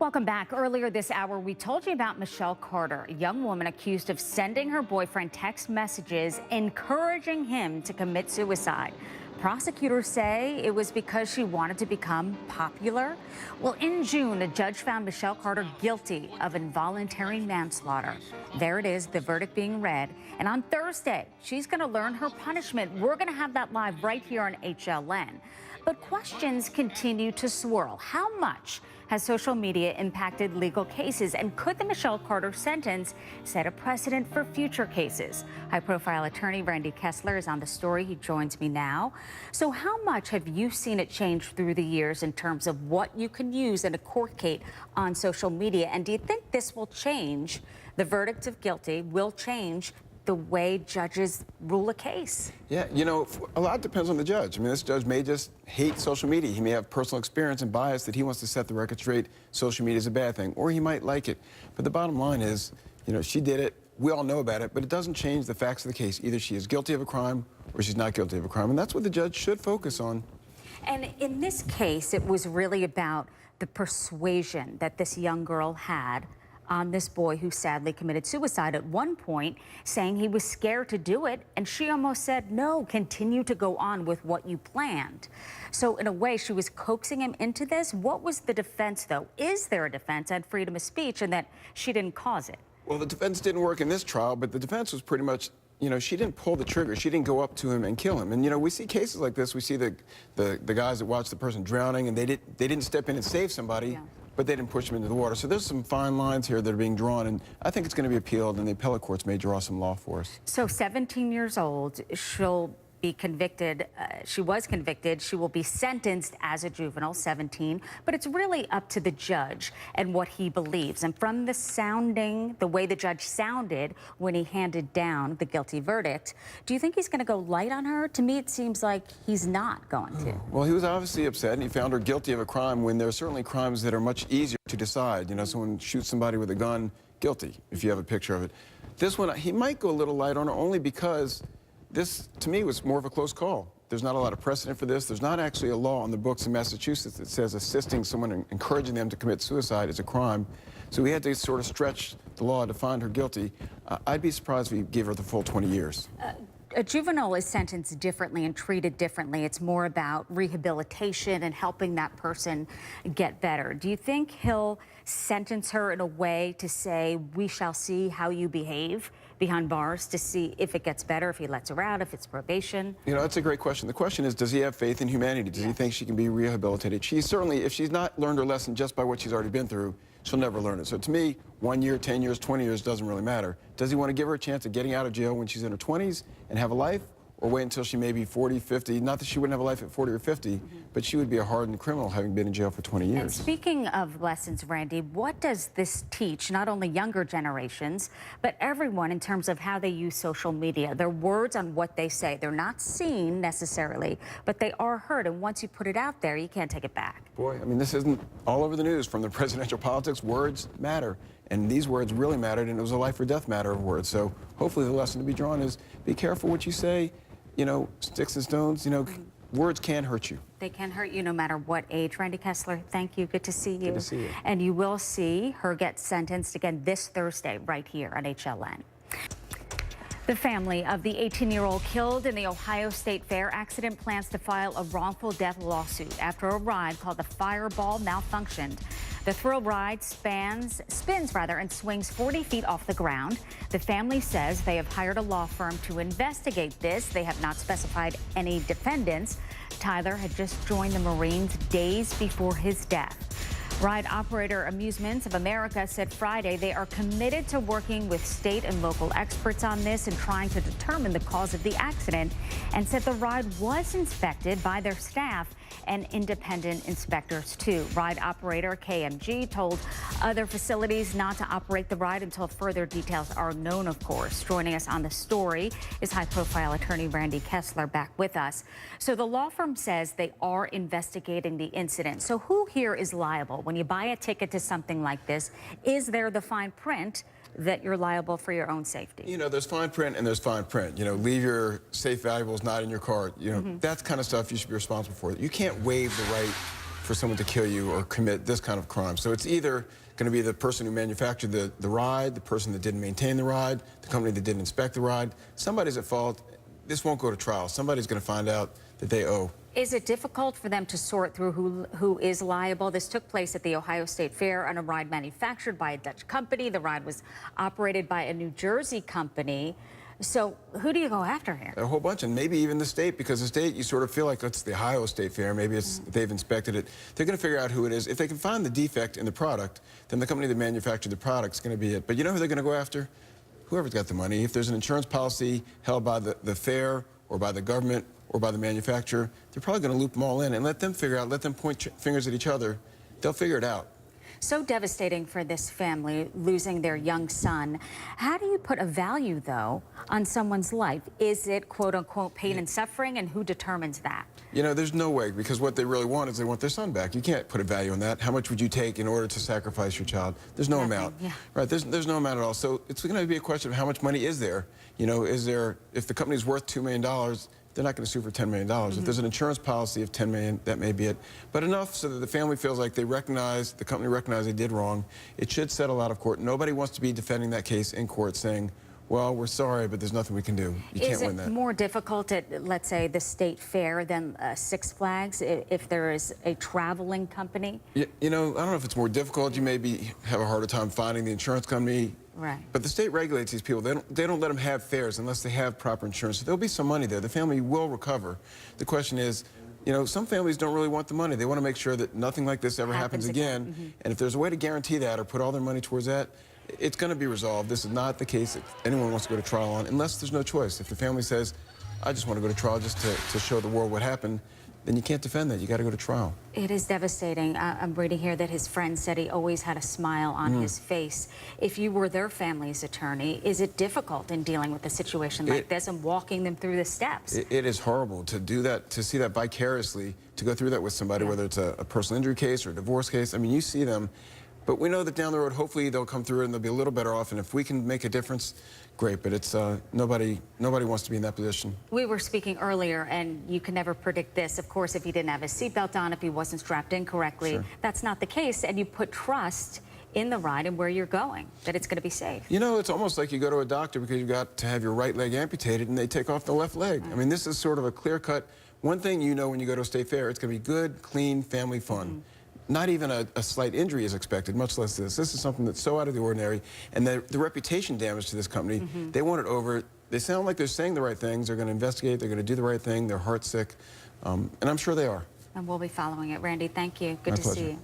Welcome back. Earlier this hour, we told you about Michelle Carter, a young woman accused of sending her boyfriend text messages encouraging him to commit suicide. Prosecutors say it was because she wanted to become popular. Well, in June, a judge found Michelle Carter guilty of involuntary manslaughter. There it is, the verdict being read. And on Thursday, she's going to learn her punishment. We're going to have that live right here on HLN. But questions continue to swirl. How much has social media impacted legal cases? And could the Michelle Carter sentence set a precedent for future cases? High-profile attorney Randy Kessler is on the story. He joins me now. So how much have you seen it change through the years in terms of what you can use in a court case on social media? And do you think this will change the verdict of guilty, will change the way judges rule a case? Yeah, you know, a lot depends on the judge. I mean, this judge may just hate social media. He may have personal experience and bias that he wants to set the record straight. Social media is a bad thing, or he might like it. But the bottom line is, you know, she did it. We all know about it, but it doesn't change the facts of the case. Either she is guilty of a crime or she's not guilty of a crime, and that's what the judge should focus on. And in this case, it was really about the persuasion that this young girl had on this boy who sadly committed suicide at one point, saying he was scared to do it, and she almost said, no, continue to go on with what you planned. So in a way, she was coaxing him into this. What was the defense, though? Is there a defense on freedom of speech and that she didn't cause it? Well, the defense didn't work in this trial, but the defense was pretty much, you know, she didn't pull the trigger. She didn't go up to him and kill him. And, you know, we see cases like this. We see the guys that watch the person drowning, and they didn't step in and save somebody. Yeah. But they didn't push him into the water. So there's some fine lines here that are being drawn, and I think it's going to be appealed, and the appellate courts may draw some law for us. So 17 years old, she'll be convicted. She was convicted. She will be sentenced as a juvenile, 17. But it's really up to the judge and what he believes. And from the way the judge sounded when he handed down the guilty verdict, do you think he's going to go light on her? To me, it seems like he's not going to. Well, he was obviously upset, and he found her guilty of a crime when there are certainly crimes that are much easier to decide. You know, someone shoots somebody with a gun, guilty, if you have a picture of it. This one, he might go a little light on her only because this, to me, was more of a close call. There's not a lot of precedent for this. There's not actually a law on the books in Massachusetts that says assisting someone and encouraging them to commit suicide is a crime. So we had to sort of stretch the law to find her guilty. I'd be surprised if we gave her the full 20 years. A juvenile is sentenced differently and treated differently. It's more about rehabilitation and helping that person get better. Do you think he'll sentence her in a way to say, we shall see how you behave behind bars, to see if it gets better, if he lets her out, if it's probation? You know, that's a great question. The question is, does he have faith in humanity? Does he think she can be rehabilitated? She's certainly, if she's not learned her lesson just by what she's already been through, she'll never learn it. So to me, 1 year, 10 years, 20 years doesn't really matter. Does he want to give her a chance of getting out of jail when she's in her 20s and have a life? Or wait until she may be 40, 50, not that she wouldn't have a life at 40 or 50, but she would be a hardened criminal having been in jail for 20 years. And speaking of lessons, Randy, what does this teach not only younger generations, but everyone in terms of how they use social media? Their words on what they say. They're not seen necessarily, but they are heard. And once you put it out there, you can't take it back. Boy, I mean, this isn't all over the news from the presidential politics. Words matter. And these words really mattered, and it was a life or death matter of words. So hopefully the lesson to be drawn is be careful what you say. You know, sticks and stones, you know, words can hurt you. They can hurt you no matter what age. Randy Kessler, thank you. Good to see you. Good to see you. And you will see her get sentenced again this Thursday right here on HLN. The family of the 18-year-old killed in the Ohio State Fair accident plans to file a wrongful death lawsuit after a ride called the Fireball malfunctioned. The thrill ride spins and swings 40 feet off the ground. The family says they have hired a law firm to investigate this. They have not specified any defendants. Tyler had just joined the Marines days before his death. Ride operator Amusements of America said Friday they are committed to working with state and local experts on this and trying to determine the cause of the accident, and said the ride was inspected by their staff and independent inspectors too. Ride operator KMG told other facilities not to operate the ride until further details are known, of course. Joining us on the story is high-profile attorney Randy Kessler, back with us. So the law firm says they are investigating the incident. So who here is liable? When you buy a ticket to something like this, is there the fine print that you're liable for your own safety? You know, there's fine print and there's fine print. You know, leave your safe valuables not in your car. You know, that kind of stuff you should be responsible for. You can't waive the right for someone to kill you or commit this kind of crime. So it's either going to be the person who manufactured the ride, the person that didn't maintain the ride, the company that didn't inspect the ride. Somebody's at fault. This won't go to trial. Somebody's going to find out that they owe. Is it difficult for them to sort through who is liable? This took place at the Ohio State Fair on a ride manufactured by a Dutch company. The ride was operated by a New Jersey company. So who do you go after here? A whole bunch, and maybe even the state, because the state, you sort of feel like it's the Ohio State Fair. Maybe it's they've inspected it. They're going to figure out who it is. If they can find the defect in the product, then the company that manufactured the product is going to be it. But you know who they're going to go after? Whoever's got the money. If there's an insurance policy held by the fair or by the government or by the manufacturer, they're probably going to loop them all in and let them figure out, let them point fingers at each other. They'll figure it out. So devastating for this family, losing their young son. How do you put a value, though, on someone's life? Is it, quote unquote, pain and suffering, and who determines that? You know, there's no way, because what they really want is they want their son back. You can't put a value on that. How much would you take in order to sacrifice your child? There's no amount. Yeah. Right, there's no amount at all. So it's going to be a question of how much money is there. You know, if the company's worth $2 million, they're not going to sue for $10 million. If there's an insurance policy of $10 million, that may be it. But enough so that the family feels like they recognize, the company recognized they did wrong. It should settle out of court. Nobody wants to be defending that case in court saying, well, we're sorry, but there's nothing we can do. You can't win that. Is it more difficult at, let's say, the State Fair than Six Flags if there is a traveling company? You know, I don't know if it's more difficult. You maybe have a harder time finding the insurance company. Right. But the state regulates these people. They don't let them have fairs unless they have proper insurance. So there'll be some money there. The family will recover. The question is, you know, some families don't really want the money. They want to make sure that nothing like this ever happens again. And if there's a way to guarantee that or put all their money towards that, it's going to be resolved. This is not the case that anyone wants to go to trial on, unless there's no choice. If the family says, I just want to go to trial just to show the world what happened, then you can't defend that. You got to go to trial. It is devastating. I'm reading here that his friend said he always had a smile on his face. If you were their family's attorney, is it difficult in dealing with a situation like this and walking them through the steps? It is horrible to do that, to see that vicariously, to go through that with somebody, whether it's a personal injury case or a divorce case. I mean, you see them. But we know that down the road, hopefully they'll come through and they'll be a little better off. And if we can make a difference, great. But it's nobody wants to be in that position. We were speaking earlier, and you can never predict this. Of course, if he didn't have his seatbelt on, if he wasn't strapped in correctly, that's not the case. And you put trust in the ride and where you're going, that it's going to be safe. You know, it's almost like you go to a doctor because you've got to have your right leg amputated and they take off the left leg. I mean, this is sort of a clear-cut. One thing you know when you go to a state fair, it's going to be good, clean, family fun. Not even a slight injury is expected, much less this. This is something that's so out of the ordinary. And the reputation damage to this company, they want it over. They sound like they're saying the right things. They're going to investigate. They're going to do the right thing. They're heartsick. And I'm sure they are. And we'll be following it. Randy, thank you. Good to see you.